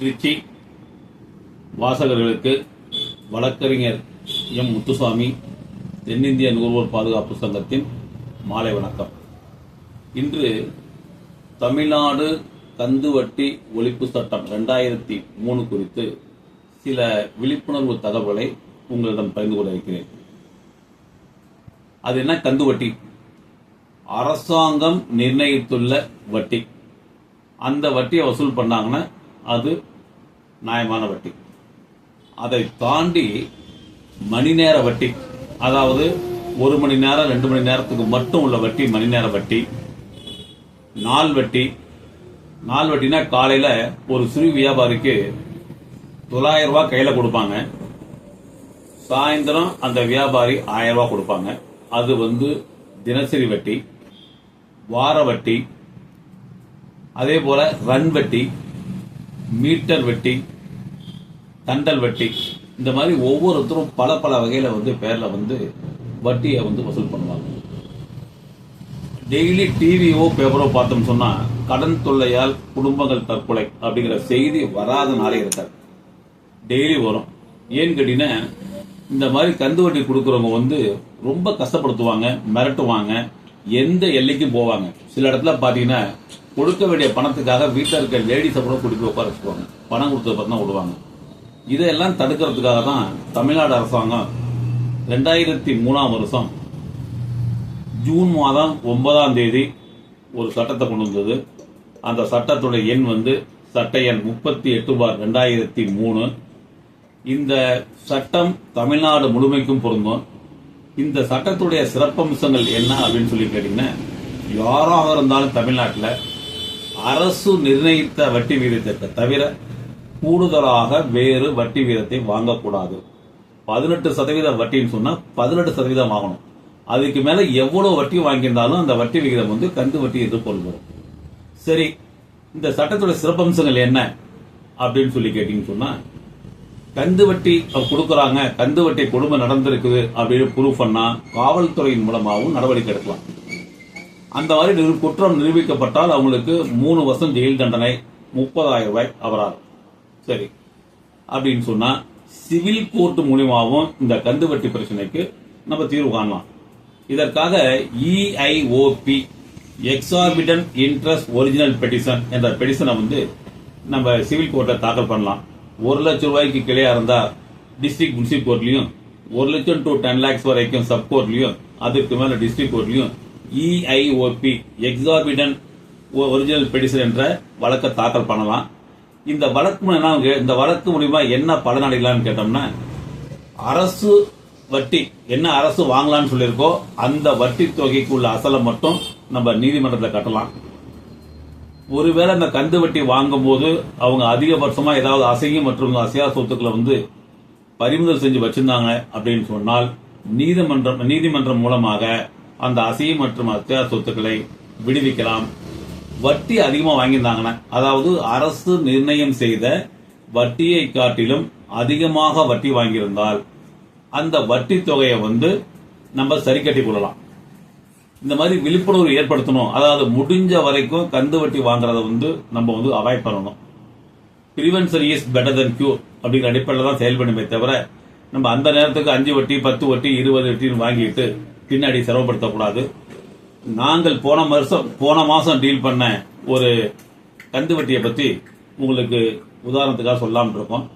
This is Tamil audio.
திருச்சி வாசகர்களுக்கு வழக்கறிஞர் எம் முத்துசாமி தென்னிந்திய நுகர்வோர் பாதுகாப்பு சங்கத்தின் மாலை வணக்கம். இன்று தமிழ்நாடு கந்துவட்டி ஒழிப்பு சட்டம் 2003 குறித்து சில விழிப்புணர்வு தகவல்களை உங்களிடம் பகிர்ந்து கொள்ள இருக்கிறேன். அது என்ன? கந்துவட்டி அரசாங்கம் நிர்ணயித்துள்ள வட்டி. அந்த வட்டியை வசூல் பண்ணாங்கன்னா அது நியாயமான வட்டி. அதை தாண்டி மணி நேர வட்டி, அதாவது 1 மணி நேரம் 2 மணி நேரத்துக்கு மட்டும் உள்ள வட்டி மணி நேர வட்டி. நாள் வட்டி. நாள் வட்டினா காலையில ஒரு சிறு வியாபாரிக்கு 900 ரூபாய் கையில கொடுப்பாங்க, சாயந்தரம் அந்த வியாபாரி 1000 ரூபாய் கொடுப்பாங்க. அது தினசரி வட்டி. வார வட்டி, அதே போல ரன் வட்டி, மீட்டர் வட்டி, தண்டல் வட்டி, இந்த மாதிரி ஒவ்வொருத்தரும் பல பல வகையில பேர்ல வட்டியை வசூல் பண்ணுவாங்க. டெய்லி டிவியோ பேப்பரோ பார்த்தோம் சொன்னா கடன் தொல்லையால் குடும்பங்கள் தற்கொலை அப்படிங்கிற செய்தி வராத நாளே இருக்காது. டெய்லி வரும். ஏன்னு கேட்டீங்கன்னா, இந்த மாதிரி கந்து வட்டி கொடுக்கறவங்க ரொம்ப கஷ்டப்படுத்துவாங்க, மிரட்டுவாங்க, எந்த எல்லைக்கும் போவாங்க. சில இடத்துல பாத்தீங்கன்னா கொடுக்க வேண்டிய பணத்துக்காக வீட்டில் இருக்க லேடிஸை கூட கூட்டிட்டு உட்கார வச்சுக்குவாங்க. பணம் கொடுத்தத பத்தி தான் விடுவாங்க. இதெல்லாம் தடுக்கிறதுக்காக தான் தமிழ்நாடு அரசாங்கம் 2003ஆம் வருஷம் ஜூன் மாதம் 9ஆம் தேதி ஒரு சட்டத்தை கொண்டு வந்தது. அந்த சட்டத்துடைய எண் சட்ட எண் 38/2003. இந்த சட்டம் தமிழ்நாடு முழுமைக்கும் பொருந்தும். இந்த சட்டத்துடைய சிறப்பம்சங்கள் என்ன அப்படின்னு சொல்லி கேட்டீங்கன்னா, யாராக இருந்தாலும் தமிழ்நாட்டில் அரசு நிர்ணயித்த வட்டி விகிதத்தை தவிர கூடுதலாக வேறு வட்டி விகிதத்தை வாங்கக்கூடாது. 18% வட்டின்னு சொன்னா 18% வாங்கணும். அதுக்கு மேல எவ்வளவு வட்டி வாங்கியிருந்தாலும் அந்த வட்டி விகிதம் கந்து வட்டி எதிர்கொள்வோம். சரி, இந்த சட்டத்துடைய சிறப்பம்சங்கள் என்ன அப்படின்னு சொல்லி கேட்டீங்கன்னு சொன்னா, கந்து வட்டி கொடுக்கறாங்க, கந்து வட்டி கொடுமை நடந்திருக்குது அப்படின்னு ப்ரூஃப் பண்ணா காவல்துறையின் மூலமாகவும் நடவடிக்கை எடுக்கலாம். அந்த மாதிரி குற்றம் நிரூபிக்கப்பட்டால் அவங்களுக்கு 3 வருஷம் ஜெயில் தண்டனை, 30,000 ரூபாய் அபராதம். சரி, அப்படின்னு சொன்னா சிவில் கோர்ட் மூலியமாகவும் இந்த கந்து வட்டி பிரச்சனைக்கு நம்ம தீர்வு காணலாம். இதற்காக EIOP exorbitant interest original petition என்ற பெட்டிஷனை நம்ம சிவில் கோர்ட்ல தாக்கல் பண்ணலாம். 1 லட்சம் ரூபாய்க்கு கிளையா இருந்தா டிஸ்ட்ரிக்ட் முனிசிபல் கோர்ட்லயும், 1 லட்சம் to 10 lakhs வரைக்கும் சப் கோர்ட்லயும், அதுக்கு மேல district கோர்ட்லயும் EIOP exorbitant original petition என்ற வழக்கை தாக்கல் பண்ணலாம். இந்த வழக்கு மூலமா என்ன பலன் அடையலாம்னு கேட்டோம்னா, அரசு வட்டி என்ன அரசு வாங்கலாம்னு சொல்லியிருக்கோ அந்த வட்டி தொகைக்கு உள்ள அசலை மட்டும் நம்ம நீதிமன்றத்தில் கட்டலாம். ஒருவேளை இந்த கந்து வட்டி வாங்கும் போது அவங்க அதிகபட்சமா ஏதாவது அசையும் மற்றும் அசையா சொத்துக்களை பறிமுதல் செஞ்சு வச்சிருந்தாங்க அப்படின்னு சொன்னால் நீதிமன்றம் மூலமாக அந்த அசையும் மற்றும் அசையா சொத்துக்களை விடுவிக்கலாம். வட்டி அதிகமா வாங்கியிருந்தாங்கன்னா, அதாவது அரசு நிர்ணயம் செய்த வட்டியை காட்டிலும் அதிகமாக வட்டி வாங்கியிருந்தால் அந்த வட்டி தொகையை நம்ம சரி கட்டி கொள்ளலாம். இந்த மாதிரி விழிப்புணர்வு ஏற்படுத்தணும். அதாவது முடிஞ்ச வரைக்கும் கந்து வட்டி வாங்குறத நம்ம அவாய்ட் பண்ணணும். Prevention is better then cure அப்படிங்கிற அடிப்படையில் தான் செயல்படுமே தவிர, நம்ம அந்த நேரத்துக்கு 5 வட்டி 10 வட்டி 20 வட்டின்னு வாங்கிட்டு பின்னாடி செலவுபடுத்தக்கூடாது. நாங்கள் போன மாசம் டீல் பண்ண ஒரு கந்து வட்டியை பத்தி உங்களுக்கு உதாரணத்துக்காக சொல்லாமல் இருக்கோம்.